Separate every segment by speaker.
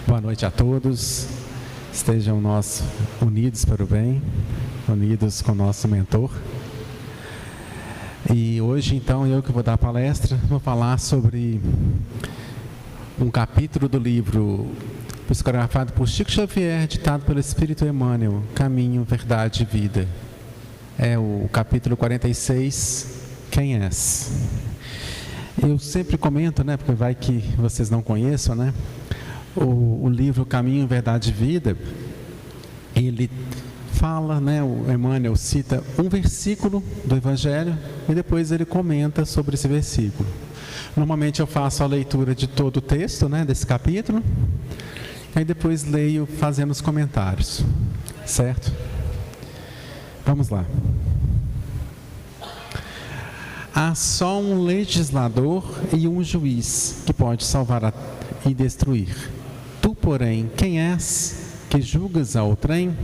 Speaker 1: Boa noite a todos. Estejam nós unidos para o bem, unidos com o nosso mentor. E hoje, então, eu que vou dar a palestra, vou falar sobre um capítulo do livro psicografado por Chico Xavier, ditado pelo Espírito Emmanuel, Caminho, Verdade e Vida. É o capítulo 46, Quem és? Eu sempre comento, porque vai que vocês não conheçam, o livro Caminho, Verdade e Vida, ele fala, o Emmanuel cita um versículo do Evangelho e depois ele comenta sobre esse versículo. Normalmente eu faço a leitura de todo o texto, desse capítulo, e depois leio fazendo os comentários, certo? Vamos lá. Há só um legislador e um juiz que pode salvar e destruir. Tu, porém, quem és que julgas a outrem?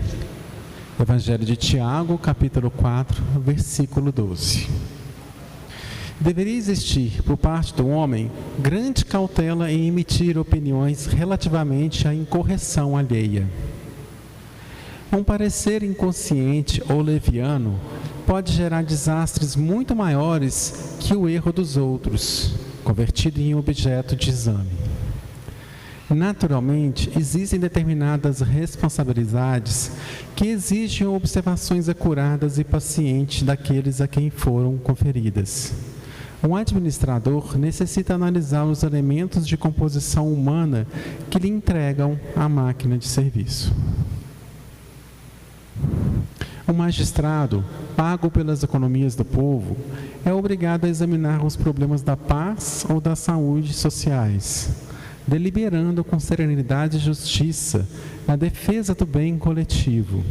Speaker 1: Evangelho de Tiago, capítulo 4, versículo 12. Deveria existir, por parte do homem, grande cautela em emitir opiniões relativamente à incorreção alheia. Um parecer inconsciente ou leviano pode gerar desastres muito maiores que o erro dos outros, convertido em objeto de exame. Naturalmente, existem determinadas responsabilidades que exigem observações acuradas e pacientes daqueles a quem foram conferidas. Um administrador necessita analisar os elementos de composição humana que lhe entregam a máquina de serviço. O magistrado, pago pelas economias do povo, é obrigado a examinar os problemas da paz ou da saúde sociais, deliberando com serenidade e justiça na defesa do bem coletivo.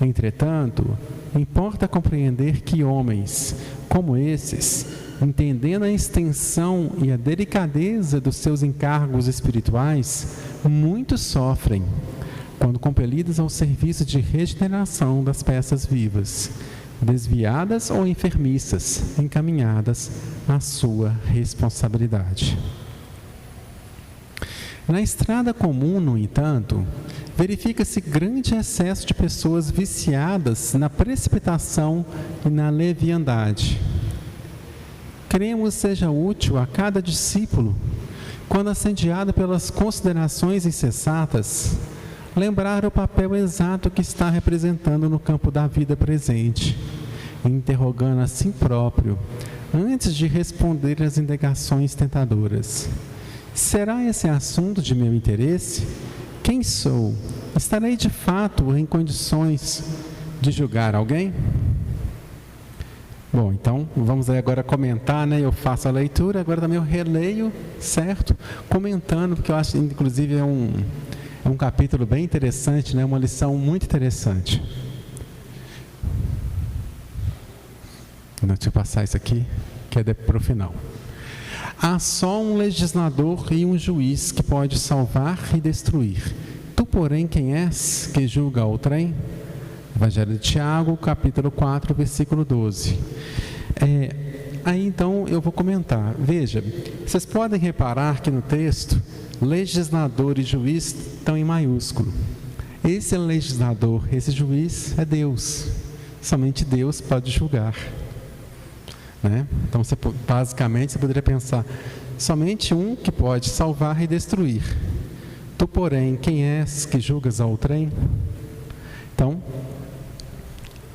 Speaker 1: Entretanto, importa compreender que homens como esses, entendendo a extensão e a delicadeza dos seus encargos espirituais, muito sofrem quando compelidos ao serviço de regeneração das peças vivas, desviadas ou enfermiças, encaminhadas à sua responsabilidade. Na estrada comum, no entanto, verifica-se grande excesso de pessoas viciadas na precipitação e na leviandade. Cremos seja útil a cada discípulo, quando assediado pelas considerações insensatas, lembrar o papel exato que está representando no campo da vida presente, interrogando a si próprio, antes de responder às indagações tentadoras. Será esse assunto de meu interesse? Quem sou? Estarei de fato em condições de julgar alguém? Bom, então vamos agora comentar, Eu faço a leitura, agora também eu releio, certo? Comentando, porque eu acho, inclusive, é um capítulo bem interessante, Uma lição muito interessante. Deixa eu passar isso aqui, que é para o final. Há só um legislador e um juiz que pode salvar e destruir. Tu, porém, quem és que julga outrem? Evangelho de Tiago, capítulo 4, versículo 12. Aí então eu vou comentar. Veja, vocês podem reparar que no texto, legislador e juiz estão em maiúsculo. Esse legislador, esse juiz é Deus. Somente Deus pode julgar. Então, basicamente, você poderia pensar, somente um que pode salvar e destruir. Tu, porém, quem és que julgas a outrem? Então,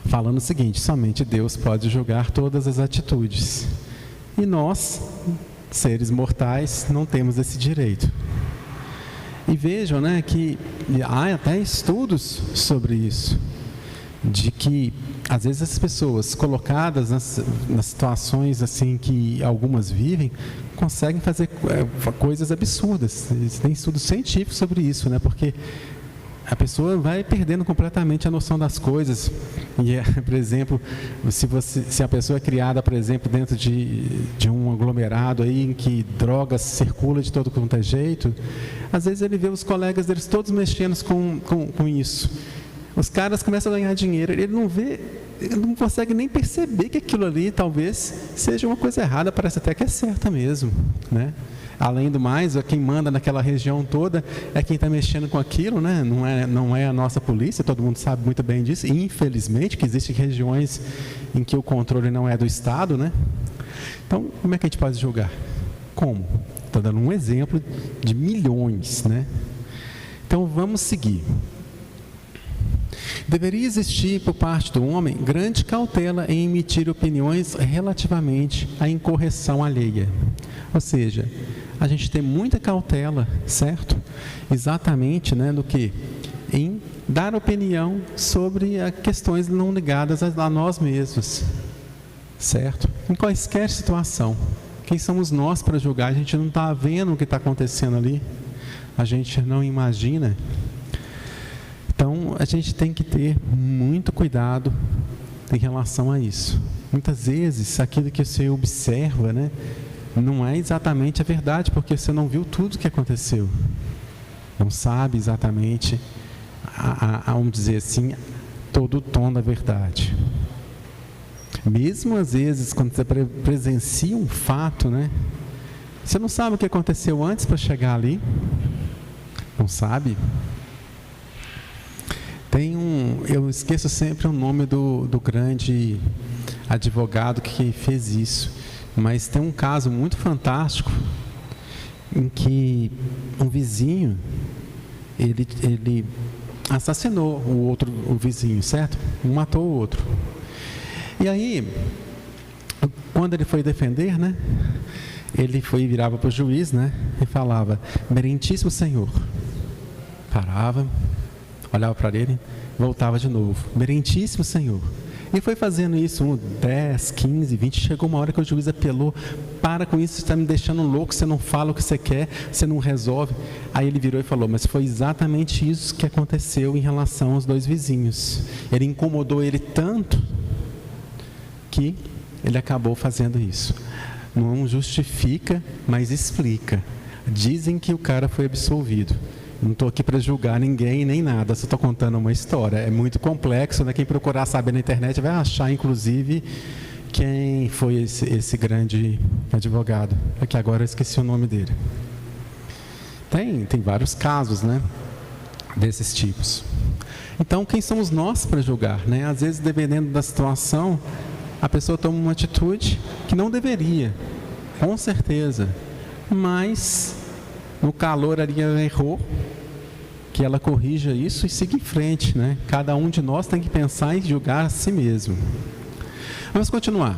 Speaker 1: falando o seguinte, somente Deus pode julgar todas as atitudes. E nós, seres mortais, não temos esse direito. E vejam, que há até estudos sobre isso, de que às vezes as pessoas colocadas nas situações assim que algumas vivem, conseguem fazer coisas absurdas. Tem estudos científicos sobre isso, porque a pessoa vai perdendo completamente a noção das coisas. E, por exemplo, se a pessoa é criada, por exemplo, dentro de um aglomerado aí em que drogas circula de todo quanto é jeito, às vezes ele vê os colegas deles todos mexendo com isso. Os caras começam a ganhar dinheiro, ele não consegue nem perceber que aquilo ali talvez seja uma coisa errada, parece até que é certa mesmo, Além do mais, quem manda naquela região toda é quem está mexendo com aquilo, né? Não é a nossa polícia, todo mundo sabe muito bem disso. E, infelizmente, que existem regiões em que o controle não é do Estado, né? Então, como é que a gente pode julgar? Como? Estou dando um exemplo de milhões, né? Então, vamos seguir. Deveria existir, por parte do homem, grande cautela em emitir opiniões relativamente à incorreção alheia. Ou seja, a gente tem muita cautela, certo? Exatamente, né, do que? Em dar opinião sobre questões não ligadas a nós mesmos, certo? Em quaisquer situação. Quem somos nós para julgar? A gente não está vendo o que está acontecendo ali, a gente não imagina. Então, a gente tem que ter muito cuidado em relação a isso. Muitas vezes, aquilo que você observa, né, não é exatamente a verdade, porque você não viu tudo o que aconteceu. Não sabe exatamente, vamos dizer assim, todo o tom da verdade. Mesmo às vezes, quando você presencia um fato, né, você não sabe o que aconteceu antes para chegar ali. Não sabe? Eu esqueço sempre o nome do grande advogado que fez isso, mas tem um caso muito fantástico em que um vizinho, ele assassinou o vizinho, certo? Um matou o outro. E aí, quando ele foi defender, né, ele virava para o juiz, né, e falava: "Merentíssimo senhor", parava, olhava para ele, voltava de novo: "Merentíssimo senhor". E foi fazendo isso, 10, 15, 20, chegou uma hora que o juiz apelou: "Para com isso, você está me deixando louco, você não fala o que você quer, você não resolve". Aí ele virou e falou: "Mas foi exatamente isso que aconteceu em relação aos dois vizinhos. Ele incomodou ele tanto que ele acabou fazendo isso". Não justifica, mas explica. Dizem que o cara foi absolvido. Não estou aqui para julgar ninguém nem nada, só estou contando uma história. É muito complexo, né? Quem procurar saber na internet vai achar, inclusive, quem foi esse grande advogado. É que agora eu esqueci o nome dele. Tem vários casos, né, desses tipos. Então, quem somos nós para julgar, né? Às vezes, dependendo da situação, a pessoa toma uma atitude que não deveria, com certeza, mas no calor ali ela errou, que ela corrija isso e siga em frente, né? Cada um de nós tem que pensar e julgar a si mesmo. Vamos continuar.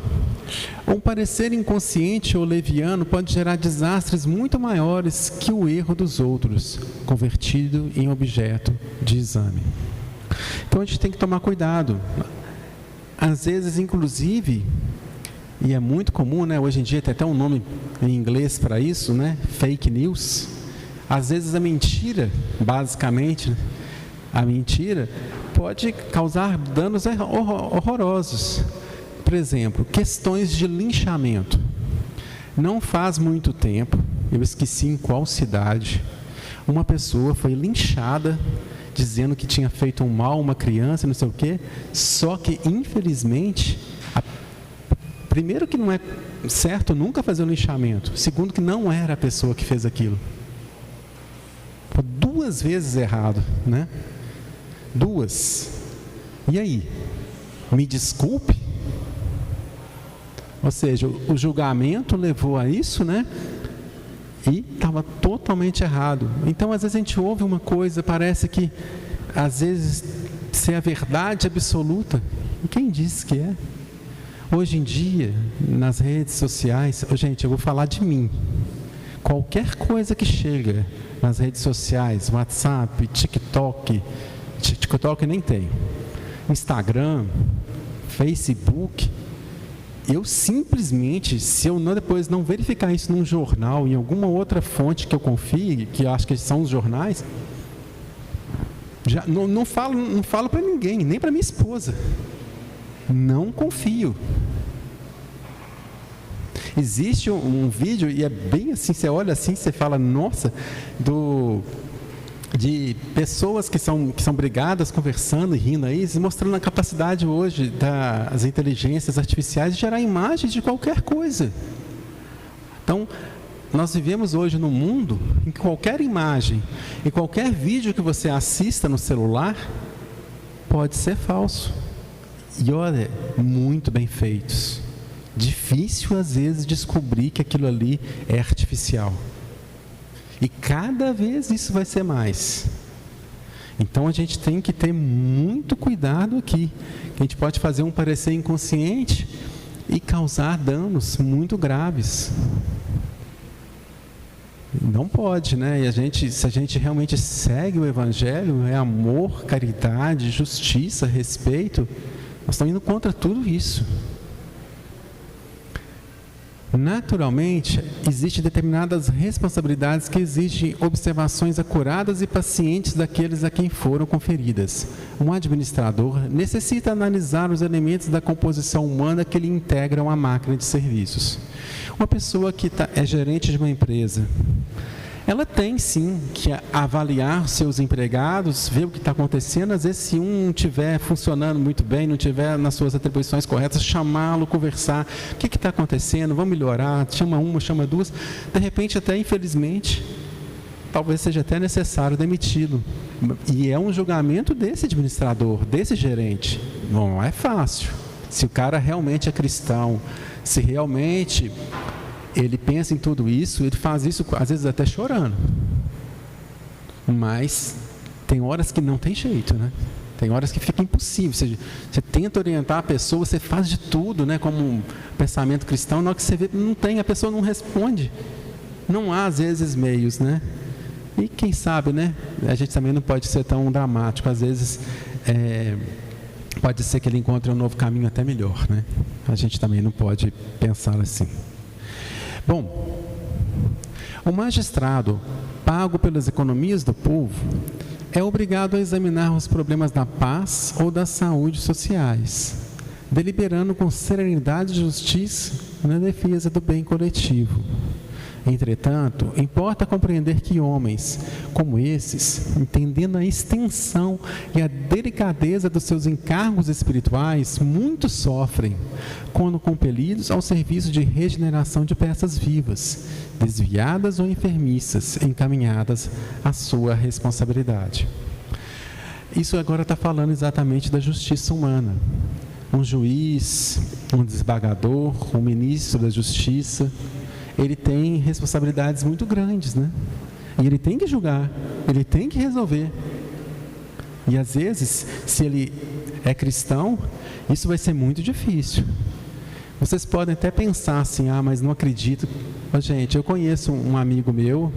Speaker 1: Um parecer inconsciente ou leviano pode gerar desastres muito maiores que o erro dos outros, convertido em objeto de exame. Então a gente tem que tomar cuidado. Às vezes, inclusive, e é muito comum, né? Hoje em dia tem até um nome em inglês para isso, né? Fake news. Às vezes a mentira, basicamente, a mentira pode causar danos horrorosos. Por exemplo, questões de linchamento. Não faz muito tempo, eu esqueci em qual cidade, uma pessoa foi linchada dizendo que tinha feito um mal a uma criança, não sei o quê, só que, infelizmente, primeiro que não é certo nunca fazer um linchamento, segundo que não era a pessoa que fez aquilo. 2 vezes errado, né? 2. E aí? Me desculpe? Ou seja, o julgamento levou a isso, né? E estava totalmente errado. Então, às vezes a gente ouve uma coisa, parece que, às vezes, ser a verdade absoluta. E quem disse que é? Hoje em dia, nas redes sociais, gente, eu vou falar de mim. Qualquer coisa que chega nas redes sociais, WhatsApp, TikTok nem tem, Instagram, Facebook, eu simplesmente, se eu depois não verificar isso num jornal, em alguma outra fonte que eu confie, que eu acho que são os jornais, já não falo para ninguém, nem para minha esposa. Não confio. Existe um vídeo, e é bem assim, você olha assim, você fala, nossa, de pessoas que são brigadas, conversando e rindo aí, mostrando a capacidade hoje das inteligências artificiais de gerar imagens de qualquer coisa. Então, nós vivemos hoje num mundo em que qualquer imagem e qualquer vídeo que você assista no celular pode ser falso. E olha, muito bem feitos. Difícil às vezes descobrir que aquilo ali é artificial. E cada vez isso vai ser mais. Então a gente tem que ter muito cuidado aqui. A gente pode fazer um parecer inconsciente e causar danos muito graves. Não pode, né? E se a gente realmente segue o Evangelho, é amor, caridade, justiça, respeito, nós estamos indo contra tudo isso. Naturalmente, existem determinadas responsabilidades que exigem observações acuradas e pacientes daqueles a quem foram conferidas. Um administrador necessita analisar os elementos da composição humana que lhe integram a máquina de serviços. Uma pessoa que é gerente de uma empresa, ela tem sim que avaliar seus empregados, ver o que está acontecendo. Às vezes, se um não estiver funcionando muito bem, não estiver nas suas atribuições corretas, chamá-lo, conversar. O que está acontecendo? Vamos melhorar. Chama uma, chama duas. De repente, até infelizmente, talvez seja até necessário demiti-lo. E é um julgamento desse administrador, desse gerente. Não é fácil. Se o cara realmente é cristão, se realmente ele pensa em tudo isso, ele faz isso às vezes até chorando. Mas tem horas que não tem jeito, né? Tem horas que fica impossível. Você tenta orientar a pessoa, você faz de tudo, né? Como um pensamento cristão, na hora que você vê, não tem, a pessoa não responde. Não há, às vezes, meios, né? E quem sabe, né? A gente também não pode ser tão dramático. Às vezes, pode ser que ele encontre um novo caminho até melhor, né? A gente também não pode pensar assim. Bom, o magistrado, pago pelas economias do povo, é obrigado a examinar os problemas da paz ou da saúde sociais, deliberando com serenidade e justiça na defesa do bem coletivo. Entretanto, importa compreender que homens como esses, entendendo a extensão e a delicadeza dos seus encargos espirituais, muito sofrem quando compelidos ao serviço de regeneração de peças vivas, desviadas ou enfermiças, encaminhadas à sua responsabilidade. Isso agora está falando exatamente da justiça humana. Um juiz, um desembargador, um ministro da justiça, ele tem responsabilidades muito grandes, né? E ele tem que julgar, ele tem que resolver. E às vezes, se ele é cristão, isso vai ser muito difícil. Vocês podem até pensar assim, mas não acredito. Mas, gente, eu conheço um amigo meu,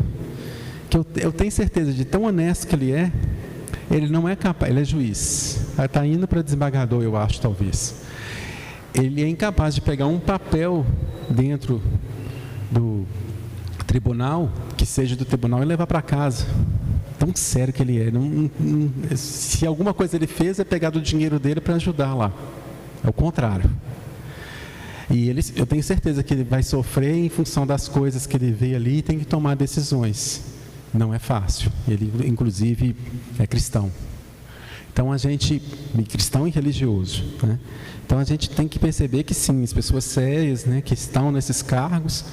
Speaker 1: que eu tenho certeza de tão honesto que ele não é capaz, ele é juiz. Ele está indo para desembargador, eu acho, talvez. Ele é incapaz de pegar um papel dentro do tribunal, que seja do tribunal, e levar para casa. Tão sério que ele é. Se alguma coisa ele fez, é pegar do dinheiro dele para ajudar lá. É o contrário. E eu tenho certeza que ele vai sofrer em função das coisas que ele vê ali e tem que tomar decisões. Não é fácil. Ele, inclusive, é cristão. Então, cristão e religioso, né? Então, a gente tem que perceber que sim, as pessoas sérias, né, que estão nesses cargos,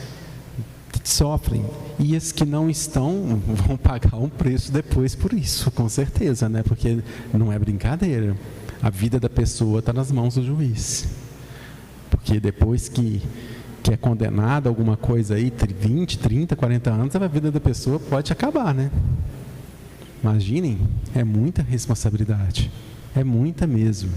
Speaker 1: sofrem, e as que não estão vão pagar um preço depois por isso, com certeza, né? Porque não é brincadeira. A vida da pessoa está nas mãos do juiz. Porque depois que é condenado a alguma coisa aí, 20, 30, 40 anos, a vida da pessoa pode acabar, né? Imaginem, é muita responsabilidade, é muita mesmo.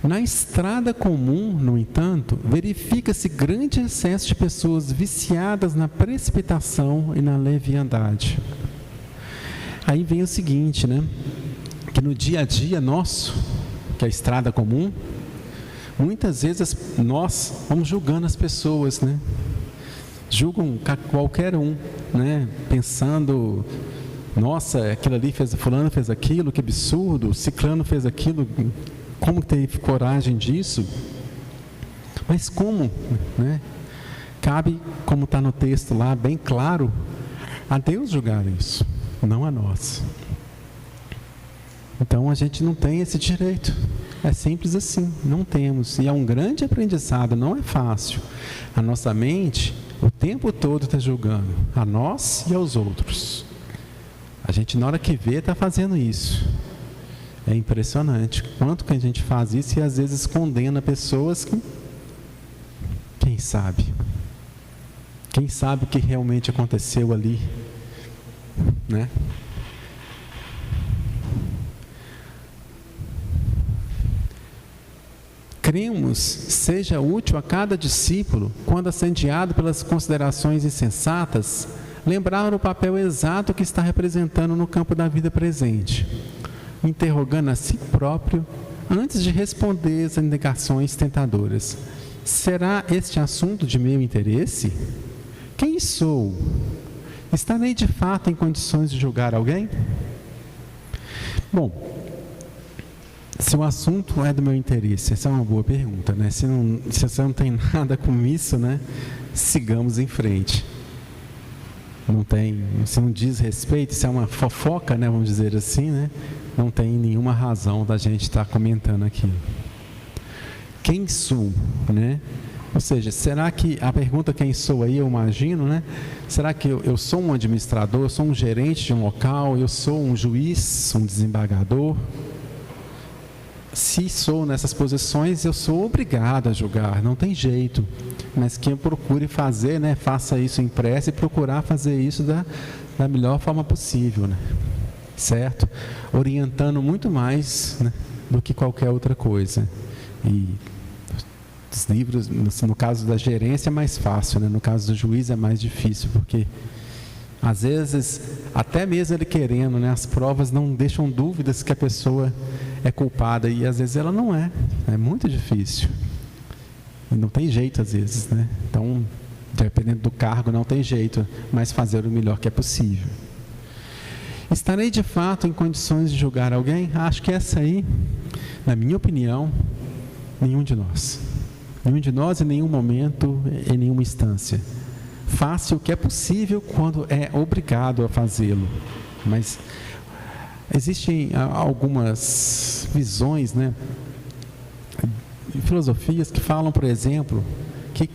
Speaker 1: Na estrada comum, no entanto, verifica-se grande excesso de pessoas viciadas na precipitação e na leviandade. Aí vem o seguinte, né? Que no dia a dia nosso, que é a estrada comum, muitas vezes nós vamos julgando as pessoas, né? Julgam qualquer um, né? Pensando, nossa, aquilo ali fulano fez aquilo, que absurdo, ciclano fez aquilo, como teve coragem disso? Mas como, né? Cabe, como está no texto lá, bem claro, a Deus julgar isso, não a nós. Então a gente não tem esse direito. É simples assim, não temos. E é um grande aprendizado, não é fácil. A nossa mente, o tempo todo está julgando, a nós e aos outros. A gente, na hora que vê, está fazendo isso. É impressionante quanto que a gente faz isso e às vezes condena pessoas que, quem sabe o que realmente aconteceu ali, né? Cremos seja útil a cada discípulo, quando assendeado pelas considerações insensatas, lembrar o papel exato que está representando no campo da vida presente, interrogando a si próprio antes de responder às indagações tentadoras. Será este assunto de meu interesse? Quem sou? Estarei de fato em condições de julgar alguém? Bom, se o assunto é do meu interesse, essa é uma boa pergunta, né? Se você não tem nada com isso, né? Sigamos em frente. Se não diz respeito, se é uma fofoca, né? Vamos dizer assim, né? Não tem nenhuma razão da gente estar comentando aqui. Quem sou, né? Ou seja, será que a pergunta quem sou aí, eu imagino, né? Será que eu sou um administrador, eu sou um gerente de um local, eu sou um juiz, um desembargador? Se sou nessas posições, eu sou obrigado a julgar, não tem jeito. Mas que eu procure fazer, né? Faça isso em prece e procurar fazer isso da melhor forma possível, né? Certo? Orientando muito mais, né, do que qualquer outra coisa. E os livros, no caso da gerência é mais fácil, né? No caso do juiz é mais difícil, porque às vezes, até mesmo ele querendo, né, as provas não deixam dúvidas que a pessoa é culpada, e às vezes ela não é. É muito difícil. E não tem jeito às vezes, né? Então, dependendo do cargo, não tem jeito, mas fazer o melhor que é possível. Estarei de fato em condições de julgar alguém? Acho que essa aí, na minha opinião, nenhum de nós. Nenhum de nós em nenhum momento, em nenhuma instância. Faça o que é possível quando é obrigado a fazê-lo. Mas existem algumas visões, né, filosofias que falam, por exemplo, que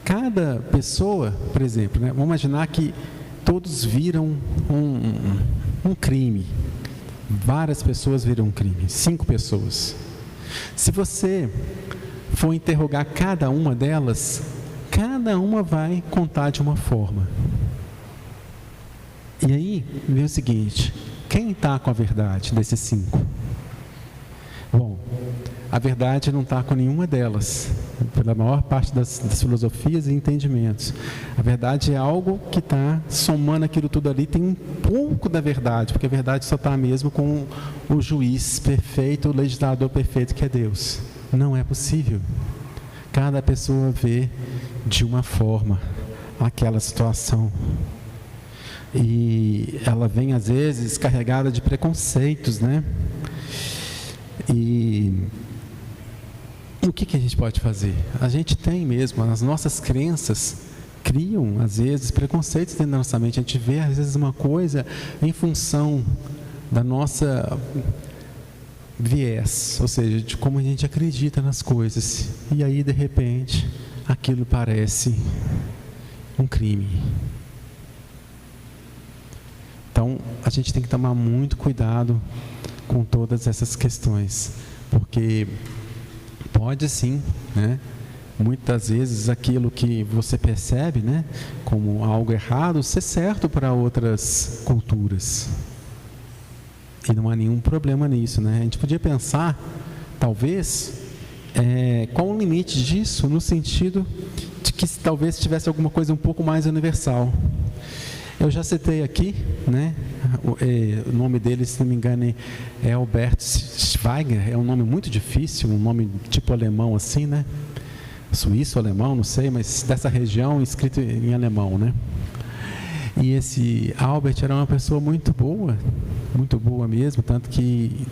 Speaker 1: cada pessoa, por exemplo, né, vamos imaginar que todos viram um crime. Várias pessoas viram um crime, 5 pessoas. Se você for interrogar cada uma delas, cada uma vai contar de uma forma. E aí, vem o seguinte: quem está com a verdade desses 5? Bom, a verdade não está com nenhuma delas, pela maior parte das filosofias e entendimentos. A verdade é algo que está somando aquilo tudo ali, tem um pouco da verdade, porque a verdade só está mesmo com o juiz perfeito, o legislador perfeito que é Deus. Não é possível. Cada pessoa vê de uma forma aquela situação. E ela vem, às vezes, carregada de preconceitos, né? E o que a gente pode fazer? A gente tem mesmo, as nossas crenças criam, às vezes, preconceitos dentro da nossa mente. A gente vê, às vezes, uma coisa em função da nossa viés, ou seja, de como a gente acredita nas coisas. E aí, de repente, aquilo parece um crime. Então, a gente tem que tomar muito cuidado com todas essas questões, porque pode sim, né, muitas vezes aquilo que você percebe, né, como algo errado, ser certo para outras culturas. E não há nenhum problema nisso, né? A gente podia pensar, talvez, qual o limite disso, no sentido de que talvez tivesse alguma coisa um pouco mais universal. Eu já citei aqui, né, o nome dele, se não me engano, é Albert Schweigger. É um nome muito difícil, um nome tipo alemão assim, né? Suíço, alemão, não sei, mas dessa região, escrito em alemão, né? E esse Albert era uma pessoa muito boa mesmo, tanto que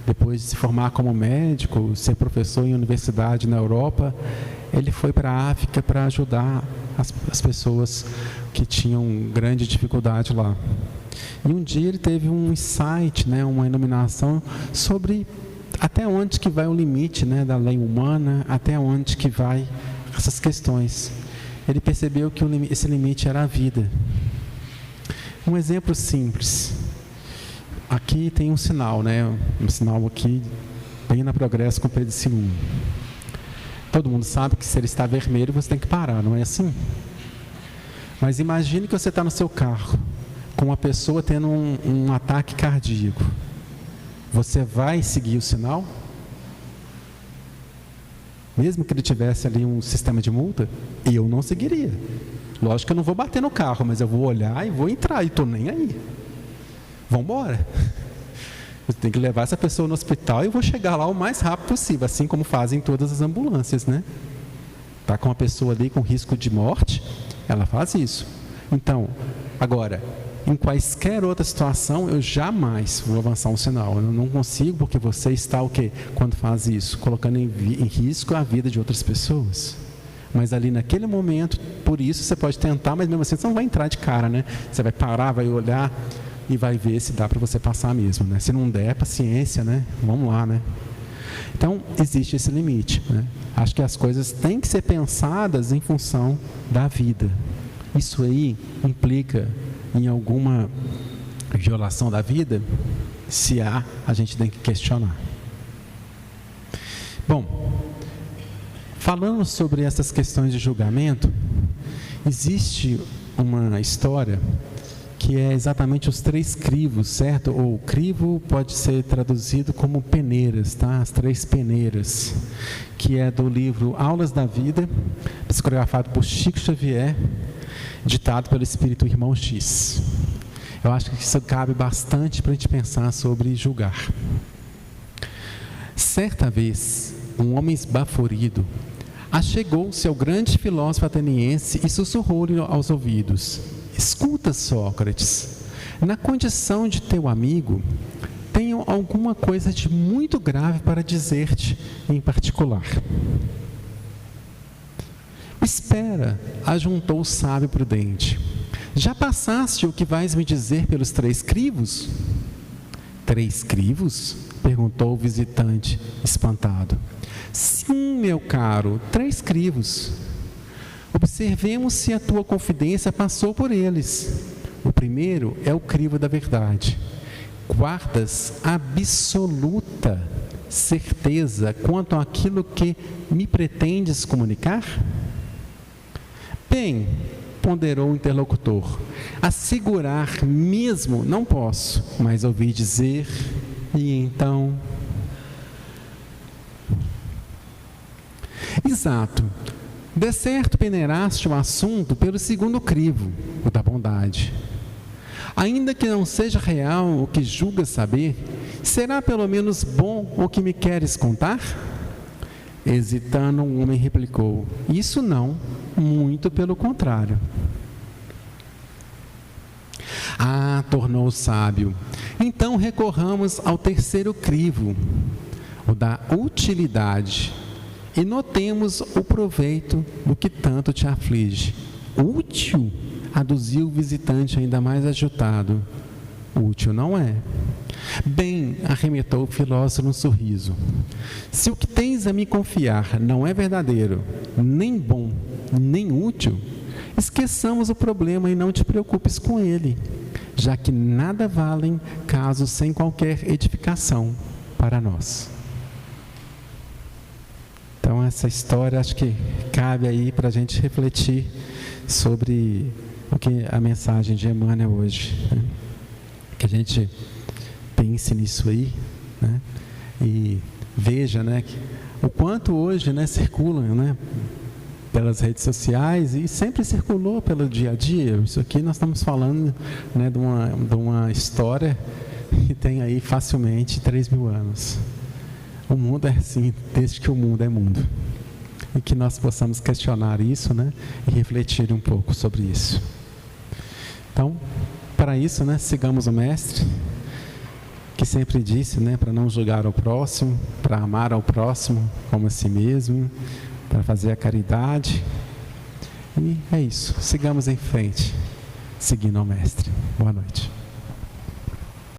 Speaker 1: depois de se formar como médico, ser professor em universidade na Europa, ele foi para a África para ajudar as pessoas que tinham grande dificuldade lá. E um dia ele teve um insight, né, uma iluminação sobre até onde que vai o limite, né, da lei humana, até onde que vai essas questões. Ele percebeu que esse limite era a vida. Um exemplo simples. Aqui tem um sinal, né? Um sinal aqui, bem na Progresso com Pedro II. Todo mundo sabe que se ele está vermelho, você tem que parar, não é assim? Mas imagine que você está no seu carro, com uma pessoa tendo um ataque cardíaco. Você vai seguir o sinal? Mesmo que ele tivesse ali um sistema de multa, eu não seguiria. Lógico que eu não vou bater no carro, mas eu vou olhar e vou entrar, e estou nem aí. Vamos embora. Eu tenho que levar essa pessoa no hospital e vou chegar lá o mais rápido possível, assim como fazem todas as ambulâncias, né? Está com uma pessoa ali com risco de morte, ela faz isso. Então, agora, em quaisquer outra situação, eu jamais vou avançar um sinal. Eu não consigo, porque você está o quê? Quando faz isso? Colocando em risco a vida de outras pessoas. Mas ali naquele momento, por isso você pode tentar, mas mesmo assim você não vai entrar de cara, né? Você vai parar, vai olhar e vai ver se dá para você passar mesmo, né? Se não der, paciência, né? Vamos lá, né? Então, existe esse limite, né? Acho que as coisas têm que ser pensadas em função da vida. Isso aí implica em alguma violação da vida? Se há, a gente tem que questionar. Bom, falando sobre essas questões de julgamento, existe uma história que é exatamente os 3 crivos, certo? Ou crivo pode ser traduzido como peneiras, tá? As 3 peneiras, que é do livro Aulas da Vida, psicografado por Chico Xavier, ditado pelo Espírito Irmão X. Eu acho que isso cabe bastante para a gente pensar sobre julgar. Certa vez, um homem esbaforido achegou-se ao grande filósofo ateniense e sussurrou-lhe aos ouvidos: escuta, Sócrates, na condição de teu amigo, tenho alguma coisa de muito grave para dizer-te em particular. Espera, ajuntou o sábio prudente. Já passaste o que vais me dizer pelos 3 crivos? 3 crivos? Perguntou o visitante, espantado. Sim, meu caro, 3 crivos. Observemos se a tua confidência passou por eles. O primeiro é o crivo da verdade. Guardas absoluta certeza quanto àquilo que me pretendes comunicar? Bem, ponderou o interlocutor, assegurar mesmo não posso, mas ouvi dizer, e então... Exato. De certo peneiraste o assunto pelo segundo crivo, o da bondade. Ainda que não seja real o que julgas saber, será pelo menos bom o que me queres contar? Hesitando, o homem replicou: isso não, muito pelo contrário. Ah, tornou o sábio, então recorramos ao terceiro crivo, o da utilidade, e notemos o proveito do que tanto te aflige. Útil? Aduziu o visitante ainda mais agitado. Útil não é. Bem, arremetou o filósofo num sorriso. Se o que tens a me confiar não é verdadeiro, nem bom, nem útil, esqueçamos o problema e não te preocupes com ele, já que nada valem casos sem qualquer edificação para nós. Então essa história acho que cabe aí para a gente refletir sobre o que a mensagem de Emmanuel hoje, né? Que a gente pense nisso aí, né? E veja, né, o quanto hoje, né, circulam, né, pelas redes sociais e sempre circulou pelo dia a dia. Isso aqui nós estamos falando, né, de uma história que tem aí facilmente 3.000 anos. O mundo é assim, desde que o mundo é mundo. E que nós possamos questionar isso, né, e refletir um pouco sobre isso. Então, para isso, né, sigamos o Mestre, que sempre disse, né, para não julgar ao próximo, para amar ao próximo como a si mesmo, para fazer a caridade. E é isso, sigamos em frente, seguindo ao Mestre. Boa noite.